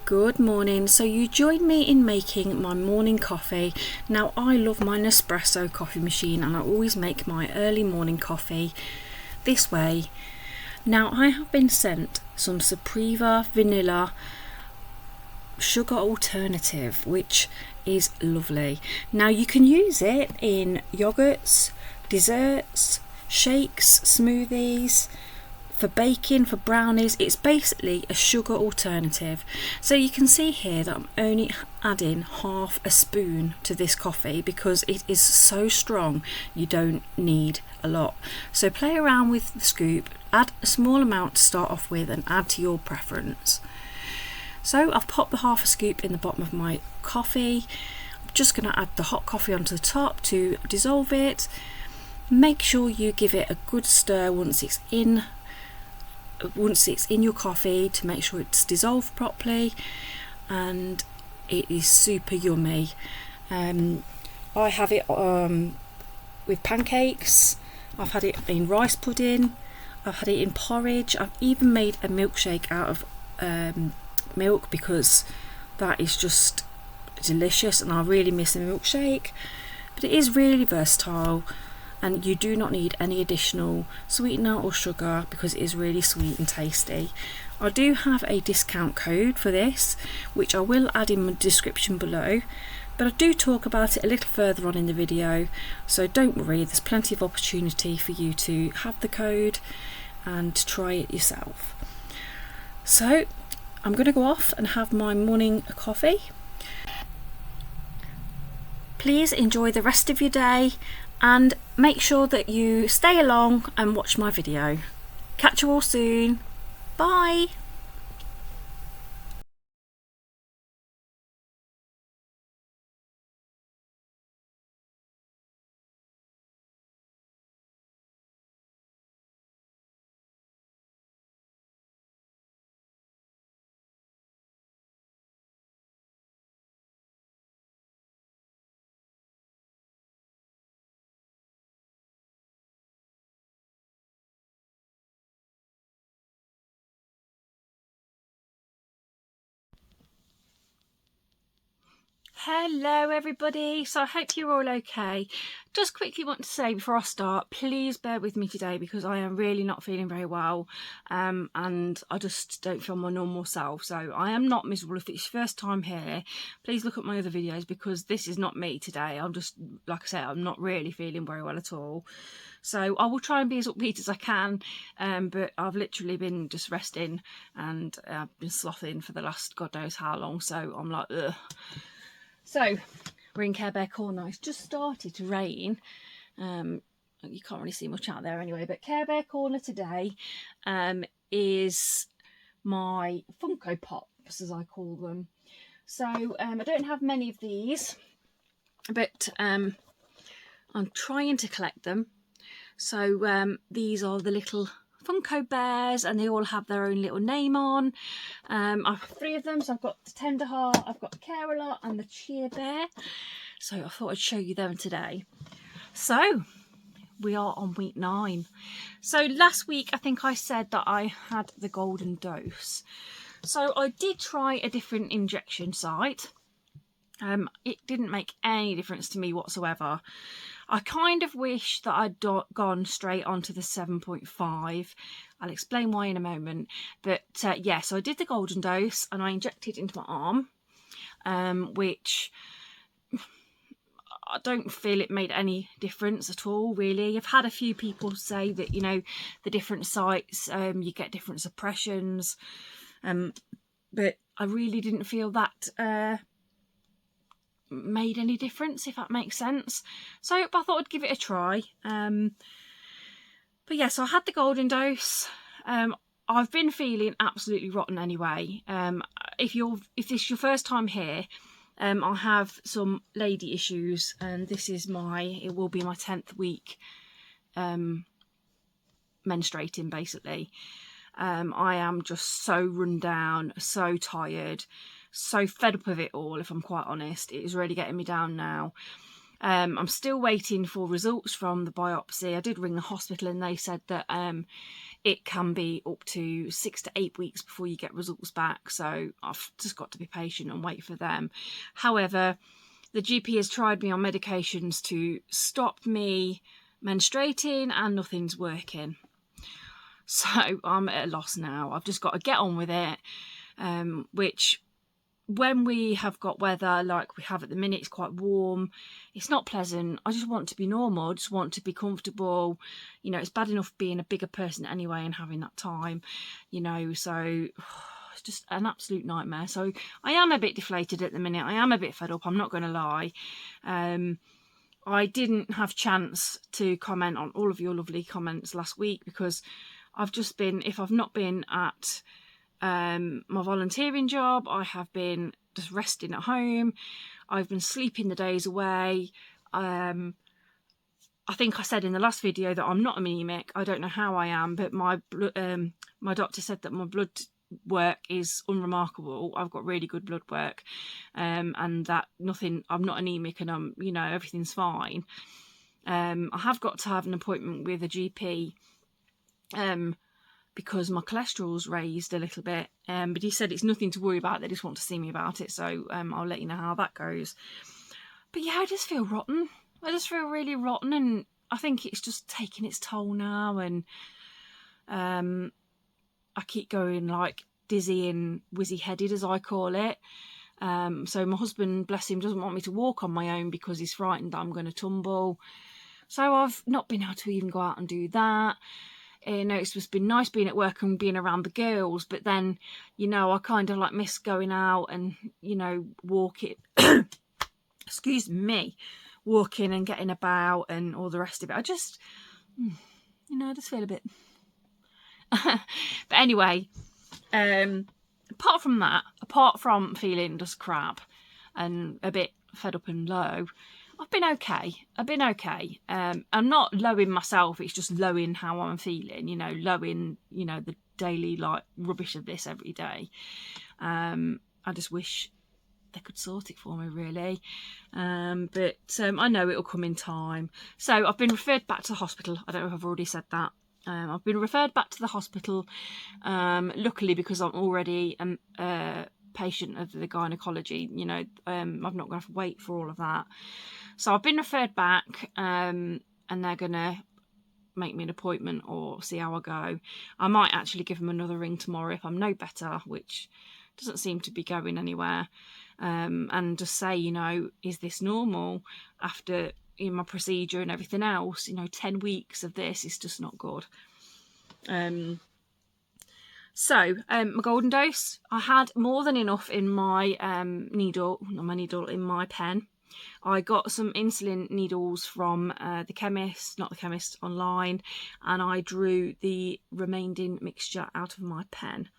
Good morning. So you joined me in making my morning coffee. Now I love my Nespresso coffee machine and I always make my early morning coffee this way. Now I have been sent some Sapriva vanilla sugar alternative, which is lovely. Now you can use it in yogurts, desserts, shakes, smoothies, for baking, for brownies. It's basically a sugar alternative. So you can see here that I'm only adding half a spoon to this coffee because it is so strong you don't need a lot. So play around with the scoop, add a small amount to start off with and add to your preference. So I've popped the half a scoop in the bottom of my coffee. I'm just going to add the hot coffee onto the top to dissolve it. Make sure you give it a good stir once it's in your coffee to make sure it's dissolved properly, and it is super yummy. I have it with pancakes, I've had it in rice pudding, I've had it in porridge, I've even made a milkshake out of milk because that is just delicious and I really miss a milkshake. But it is really versatile and you do not need any additional sweetener or sugar because it is really sweet and tasty. I do have a discount code for this which I will add in my description below, but I do talk about it a little further on in the video, so don't worry, there's plenty of opportunity for you to have the code and to try it yourself. So I'm going to go off and have my morning coffee. Please enjoy the rest of your day and make sure that you stay along and watch my video. Catch you all soon. Bye. Hello everybody, so I hope you're all okay. Just quickly want to say before I start, please bear with me today because I am really not feeling very well, and I just don't feel my normal self. So I am not miserable. If it's your first time here, please look at my other videos because this is not me today. I'm just, like I said, I'm not really feeling very well at all. So I will try and be as upbeat as I can, but I've literally been just resting and I've been slothing for the last God knows how long, so I'm like, ugh. So we're in Care Bear Corner. It's just started to rain. You can't really see much out there anyway, but Care Bear Corner today is my Funko Pops, as I call them. So I don't have many of these, but I'm trying to collect them. So these are the little Funko Bears and they all have their own little name on. I've 3 of them, so I've got the Tenderheart, I've got the Care-a-Lot and the Cheer Bear. So I thought I'd show you them today. So we are on week 9. So last week I think I said that I had the golden dose. So I did try a different injection site. It didn't make any difference to me whatsoever. I kind of wish that I'd gone straight onto the 7.5. I'll explain why in a moment. But yeah, so I did the golden dose and I injected into my arm, which I don't feel it made any difference at all, really. I've had a few people say that, you know, the different sites, you get different suppressions. But I really didn't feel that made any difference, if that makes sense. So I thought I'd give it a try. But yeah, so I had the golden dose. I've been feeling absolutely rotten anyway. If this is your first time here, I have some lady issues and this is it will be my 10th week menstruating basically. I am just so run down, so tired, so fed up of it all, if I'm quite honest. It is really getting me down now. I'm still waiting for results from the biopsy. I did ring the hospital and they said that it can be up to 6 to 8 weeks before you get results back. So I've just got to be patient and wait for them. However, the GP has tried me on medications to stop me menstruating and nothing's working. So I'm at a loss now. I've just got to get on with it, which when we have got weather like we have at the minute, it's quite warm, it's not pleasant. I just want to be normal, I just want to be comfortable. You know, it's bad enough being a bigger person anyway and having that time, you know, so it's just an absolute nightmare. So I am a bit deflated at the minute, I am a bit fed up, I'm not going to lie. I didn't have chance to comment on all of your lovely comments last week because I've just been, if I've not been at my volunteering job, I have been just resting at home. I've been sleeping the days away. I think I said in the last video that I'm not anemic. I don't know how I am, but my doctor said that my blood work is unremarkable. I've got really good blood work, and that I'm not anemic, and I'm, you know, everything's fine. I have got to have an appointment with a GP because my cholesterol's raised a little bit, but he said it's nothing to worry about, they just want to see me about it, so I'll let you know how that goes. But yeah, I just feel rotten. I just feel really rotten, and I think it's just taking its toll now, and I keep going like dizzy and whizzy headed, as I call it. So my husband, bless him, doesn't want me to walk on my own because he's frightened that I'm going to tumble. So I've not been able to even go out and do that. You know, it's just been nice being at work and being around the girls, but then, you know, I kind of like miss going out and, you know, walking, excuse me, walking and getting about and all the rest of it. I just, you know, I just feel a bit, but anyway, apart from that, apart from feeling just crap and a bit fed up and low, I've been okay. I'm not lowing myself, it's just lowing how I'm feeling, you know, lowing, you know, the daily like rubbish of this every day. I just wish they could sort it for me, really. But I know it'll come in time. So I've been referred back to the hospital. I don't know if I've already said that. I've been referred back to the hospital, luckily, because I'm already a patient of the gynecology, you know, I'm not going to have to wait for all of that. So I've been referred back, and they're going to make me an appointment or see how I go. I might actually give them another ring tomorrow if I'm no better, which doesn't seem to be going anywhere, and just say, you know, is this normal after my procedure and everything else? You know, 10 weeks of this is just not good. So my golden dose, I had more than enough in my in my pen. I got some insulin needles from the chemist, not the chemist, online, and I drew the remaining mixture out of my pen.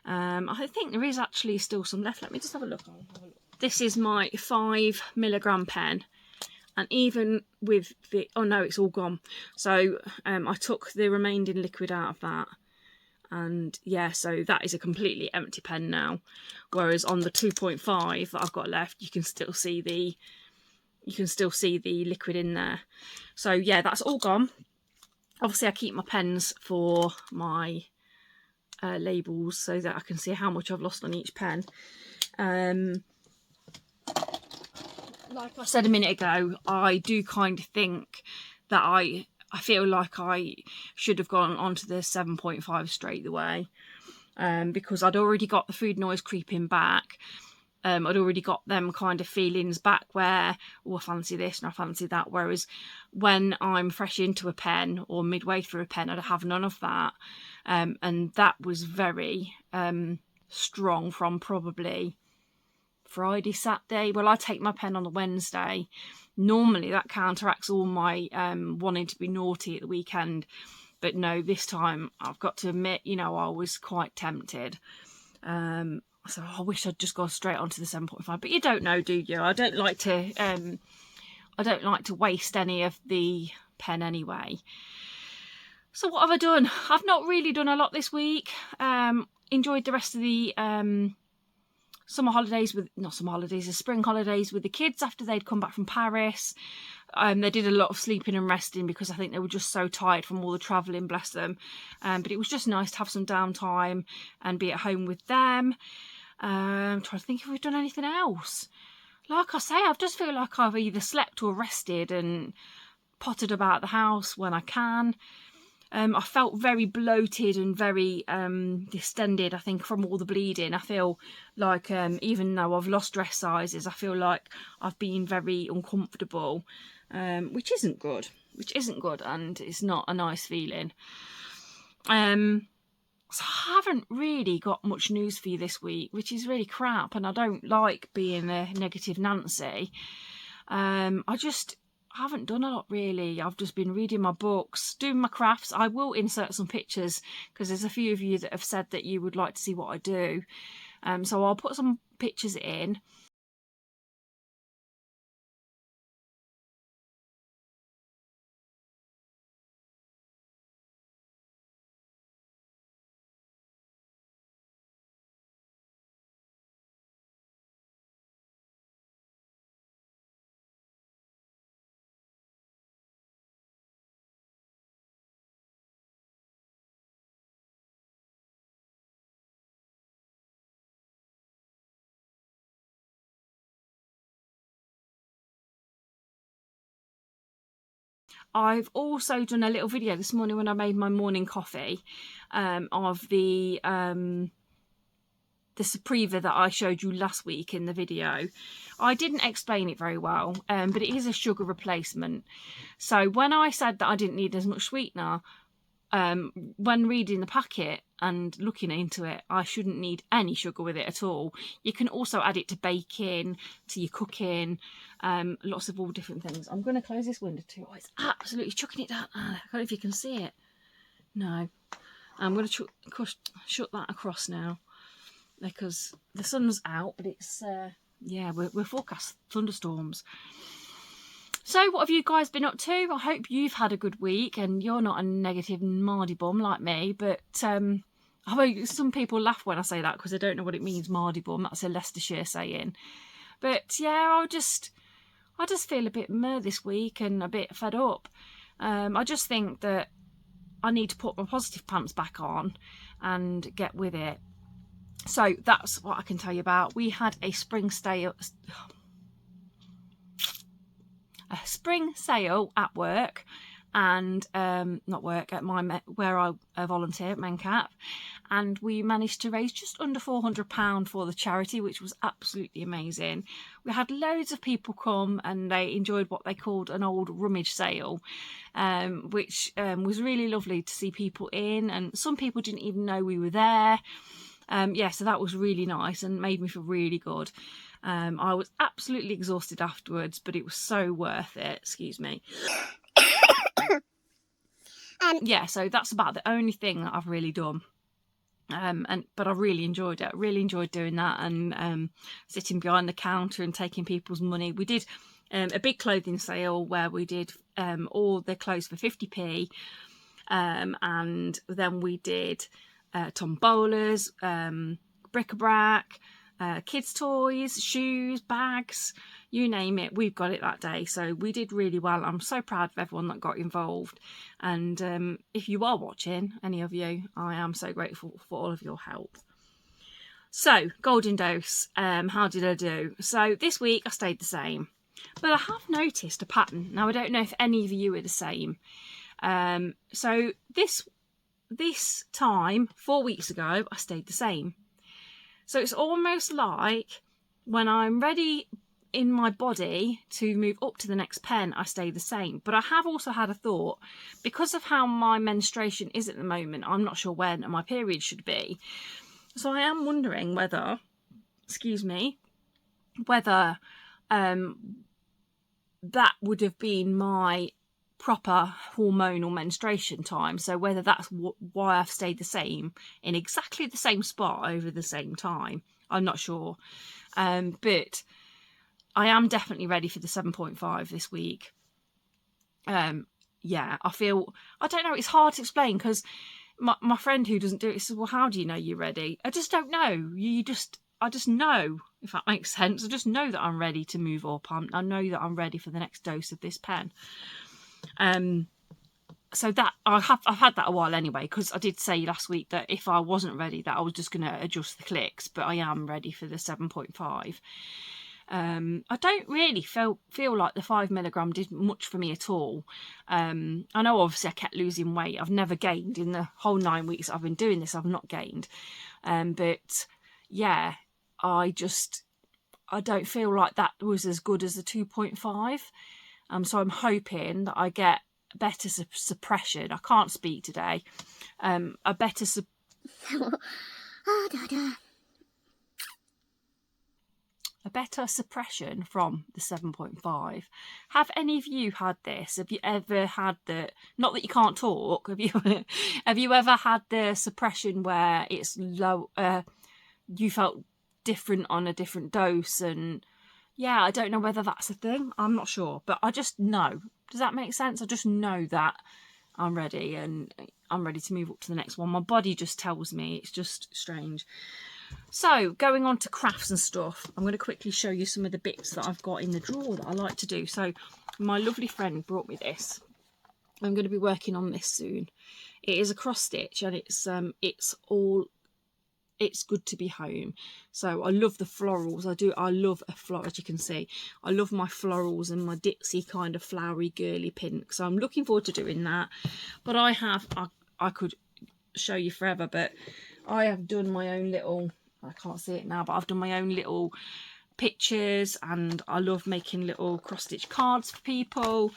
I think there is actually still some left. Let me just have a look. This is my 5 milligram pen, and even with the, oh no, it's all gone. So I took the remaining liquid out of that, and yeah, so that is a completely empty pen now. Whereas on the 2.5 that I've got left, you can still see the liquid in there. So yeah, that's all gone. Obviously I keep my pens for my labels so that I can see how much I've lost on each pen. Like I said a minute ago, I do kind of think that I feel like I should have gone on to the 7.5 straight away, because I'd already got the food noise creeping back. I'd already got them kind of feelings back where, oh, I fancy this and I fancy that. Whereas when I'm fresh into a pen or midway through a pen, I'd have none of that. And that was very strong from probably Friday, Saturday. Well, I take my pen on the Wednesday. Normally that counteracts all my wanting to be naughty at the weekend. But no, this time I've got to admit, you know, I was quite tempted. So I wish I'd just gone straight onto the 7.5, but you don't know, do you? I don't like to waste any of the pen anyway. So what have I done? I've not really done a lot this week. Enjoyed the rest of the spring holidays with the kids after they'd come back from Paris. They did a lot of sleeping and resting because I think they were just so tired from all the travelling, bless them. But it was just nice to have some downtime and be at home with them. I'm trying to think if we've done anything else. Like I say, I just feel like I've either slept or rested and pottered about the house when I can. I felt very bloated and very distended, I think, from all the bleeding. I feel like even though I've lost dress sizes, I feel like I've been very uncomfortable, which isn't good, and it's not a nice feeling. So I haven't really got much news for you this week, which is really crap, and I don't like being a negative Nancy. I haven't done a lot really. I've just been reading my books, doing my crafts. I will insert some pictures because there's a few of you that have said that you would like to see what I do. So I'll put some pictures in. I've also done a little video this morning when I made my morning coffee of the Sapriva that I showed you last week in the video. I didn't explain it very well, but it is a sugar replacement. So when I said that I didn't need as much sweetener, when reading the packet and looking into it, I shouldn't need any sugar with it at all. You can also add it to baking, to your cooking, lots of all different things. I'm going to close this window too. Oh, it's absolutely chucking it down. I don't know if you can see it. No. I'm going to shut that across now because the sun's out, but it's, yeah, we're forecast thunderstorms. So what have you guys been up to? I hope you've had a good week and you're not a negative mardy bum like me, but I mean, some people laugh when I say that because they don't know what it means, mardy bum. That's a Leicestershire saying. But yeah, I just feel a bit meh this week and a bit fed up. I just think that I need to put my positive pants back on and get with it. So that's what I can tell you about. We had a spring sale at work, and not work, at where I volunteer at Mencap, and we managed to raise just under £400 for the charity, which was absolutely amazing. We had loads of people come and they enjoyed what they called an old rummage sale, which was really lovely to see people in, and some people didn't even know we were there. Yeah, so that was really nice and made me feel really good. I was absolutely exhausted afterwards, but it was so worth it. Excuse me. Yeah, so that's about the only thing that I've really done. But I really enjoyed it. I really enjoyed doing that and sitting behind the counter and taking people's money. We did a big clothing sale where we did all the clothes for 50p, and then we did tombolas, bric-a-brac, kids' toys, shoes, bags, you name it, we've got it that day. So we did really well. I'm so proud of everyone that got involved. And if you are watching, any of you, I am so grateful for all of your help. So, golden dose, how did I do? So this week I stayed the same. But I have noticed a pattern. Now, I don't know if any of you are the same. So this time, 4 weeks ago, I stayed the same. So it's almost like when I'm ready in my body to move up to the next pen, I stay the same. But I have also had a thought, because of how my menstruation is at the moment, I'm not sure when my period should be. So I am wondering whether, whether that would have been my proper hormonal menstruation time. So whether that's why I've stayed the same in exactly the same spot over the same time, I'm not sure. But I am definitely ready for the 7.5 this week. Yeah, I don't know, it's hard to explain because my friend who doesn't do it says, well, how do you know you're ready? I just don't know. You just, just know, if that makes sense. I just know that I'm ready to move up. I know that I'm ready for the next dose of this pen. So that I've had that a while anyway, because I did say last week that if I wasn't ready, that I was just going to adjust the clicks, but I am ready for the 7.5. I don't really feel like the 5mg did much for me at all. I know obviously I kept losing weight. I've never gained in the whole 9 weeks I've been doing this. I've not gained. But yeah, I don't feel like that was as good as the 2.5. So I'm hoping that I get better suppression. I can't speak today. A better a better suppression from the 7.5. Have any of you had this? Have you ever had the, not that you can't talk, have you ever had the suppression where it's low, you felt different on a different dose? And yeah, I don't know whether that's a thing. I'm not sure, but I just know. Does that make sense? I just know that I'm ready, and I'm ready to move up to the next one. My body just tells me. It's just strange. So going on to crafts and stuff, I'm going to quickly show you some of the bits that I've got in the drawer that I like to do. So my lovely friend brought me this. I'm going to be working on this soon. It is a cross stitch, and it's good to be home. So I love the florals. I love a floral, as you can see. I love my florals and my ditzy kind of flowery girly pink. So I'm looking forward to doing that. But I could show you forever, but I have done my own little, I can't see it now, but I've done my own little pictures, and I love making little cross stitch cards for people.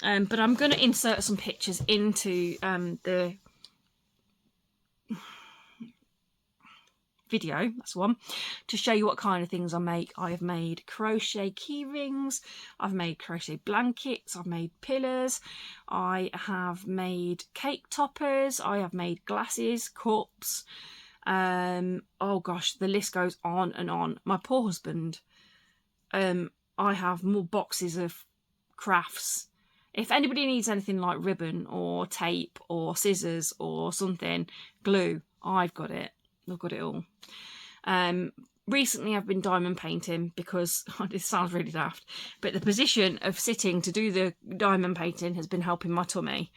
But I'm going to insert some pictures into the video, that's one, to show you what kind of things I make. I have made crochet key rings, I've made crochet blankets, I've made pillars, I have made cake toppers, I have made glasses, cups, oh gosh, the list goes on and on. My poor husband, I have more boxes of crafts. If anybody needs anything like ribbon or tape or scissors or something, glue, I've got it. I've got it all. Recently I've been diamond painting because, this sounds really daft, but the position of sitting to do the diamond painting has been helping my tummy.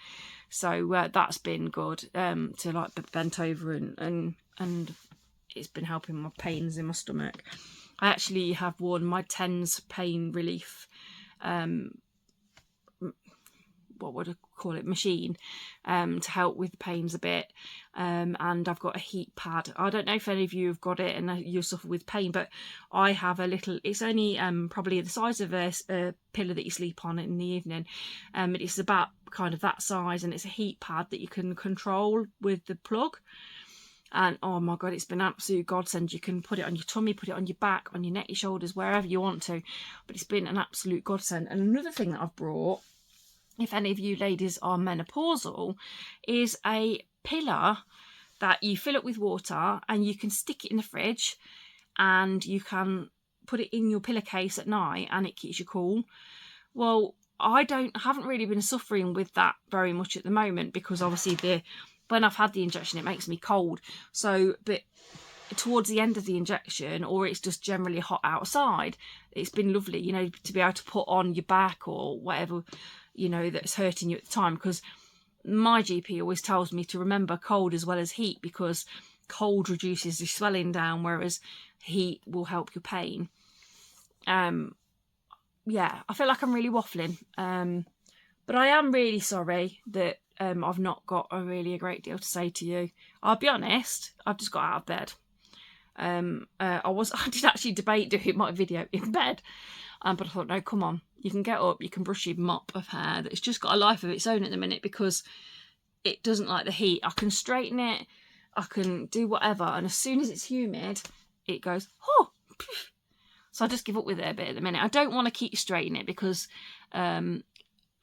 So that's been good, to like be bent over, and it's been helping my pains in my stomach. I actually have worn my TENS pain relief, what would I call it, machine, to help with the pains a bit, and I've got a heat pad. I don't know if any of you have got it and you suffer with pain, but I have a little, it's only probably the size of a pillow that you sleep on in the evening. It's about kind of that size, and it's a heat pad that you can control with the plug. And oh my god, it's been an absolute godsend. You can put it on your tummy, put it on your back, on your neck, your shoulders, wherever you want to, but it's been an absolute godsend. And another thing that I've brought, if any of you ladies are menopausal, is a pillar that you fill up with water, and you can stick it in the fridge, and you can put it in your pillowcase at night, and it keeps you cool. Well, I haven't really been suffering with that very much at the moment, because obviously when I've had the injection, it makes me cold. So, but towards the end of the injection, or it's just generally hot outside, it's been lovely, you know, to be able to put on your back or whatever, you know, that's hurting you at the time, because my GP always tells me to remember cold as well as heat, because cold reduces the swelling down, whereas heat will help your pain. Yeah, I feel like I'm really waffling, but I am really sorry that I've not got a great deal to say to you. I'll be honest, I've just got out of bed. I did actually debate doing my video in bed, but I thought, no, come on, you can get up, you can brush your mop of hair that's just got a life of its own at the minute, because it doesn't like the heat. I can straighten it, I can do whatever, and as soon as it's humid, it goes, oh. So I just give up with it a bit at the minute. I don't want to keep straightening it, because I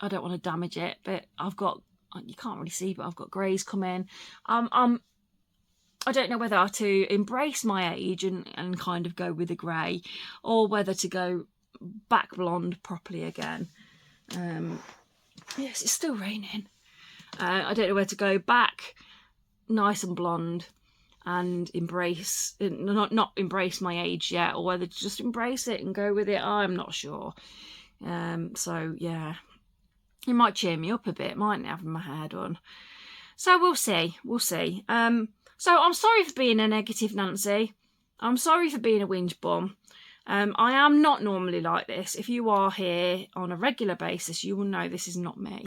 don't want to damage it, but I've got, you can't really see, but I've got greys coming. I don't know whether to embrace my age and kind of go with the grey, or whether to go back blonde properly again. Yes, it's still raining. I don't know where to go back nice and blonde, and not embrace my age yet, or whether to just embrace it and go with it, I'm not sure. So yeah, it might cheer me up a bit, mightn't it, having my hair done? So we'll see. So I'm sorry for being a negative Nancy. I'm sorry for being a whinge bum. I am not normally like this. If you are here on a regular basis, you will know this is not me.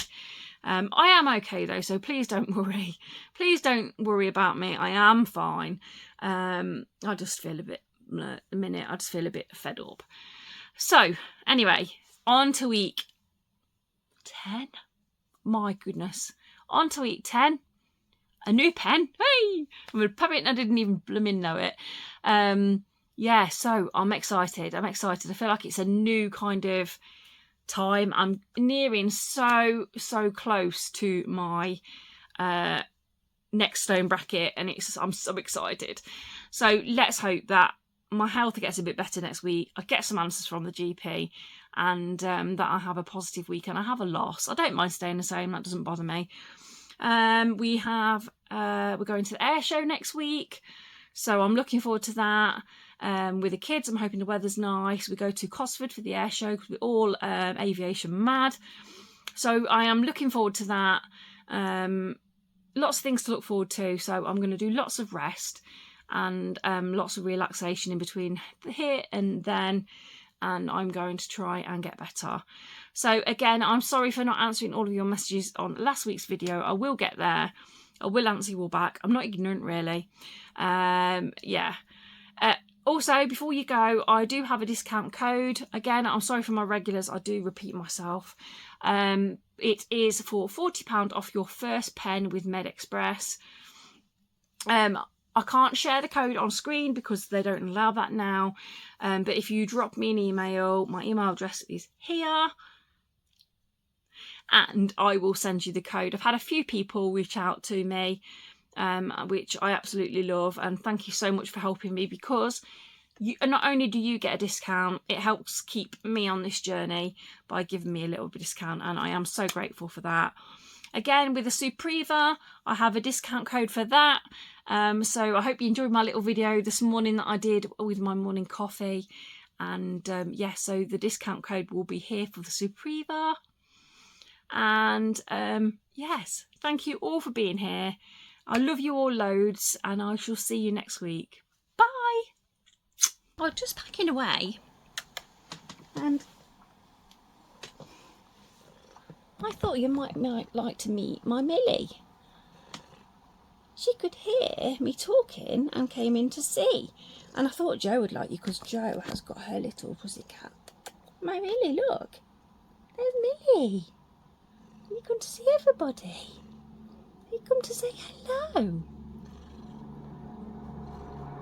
I am okay though, so please don't worry. Please don't worry about me. I am fine. I just feel I just feel a bit fed up. So anyway, on to week 10. My goodness. On to week 10. A new pen. Hey! I'm a puppet and I didn't even blooming know it. Yeah, so I'm excited. I feel like it's a new kind of time. I'm nearing so close to my next stone bracket, and I'm so excited. So let's hope that my health gets a bit better next week. I get some answers from the GP, and that I have a positive week and I have a loss. I don't mind staying the same. That doesn't bother me. We're going to the air show next week, so I'm looking forward to that. With the kids, I'm hoping the weather's nice. We go to Cosford for the air show because we're all aviation mad. So I am looking forward to that. Lots of things to look forward to. So I'm going to do lots of rest and lots of relaxation in between here and then. And I'm going to try and get better. So again, I'm sorry for not answering all of your messages on last week's video. I will get there. I will answer you all back. I'm not ignorant, really. Yeah. Also, before you go, I do have a discount code. Again, I'm sorry for my regulars. I do repeat myself. It is for £40 off your first pen with MedExpress. I can't share the code on screen because they don't allow that now. But if you drop me an email, my email address is here. And I will send you the code. I've had a few people reach out to me, which I absolutely love. And thank you so much for helping me, because not only do you get a discount, it helps keep me on this journey by giving me a little bit of discount. And I am so grateful for that. Again, with the Supreva, I have a discount code for that. So I hope you enjoyed my little video this morning that I did with my morning coffee. And yeah, so the discount code will be here for the Supreva. And yes, thank you all for being here. I love you all loads, and I shall see you next week. Bye. I'm just packing away, and I thought you might like to meet my Millie. She could hear me talking and came in to see. And I thought Joe would like you because Joe has got her little pussycat. My Millie, look. There's Millie. You come to see everybody. You come to say hello.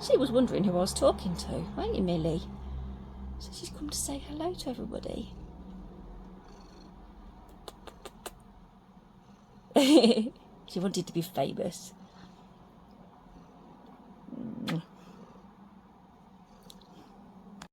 She was wondering who I was talking to, weren't you, Millie? So she's come to say hello to everybody. She wanted to be famous.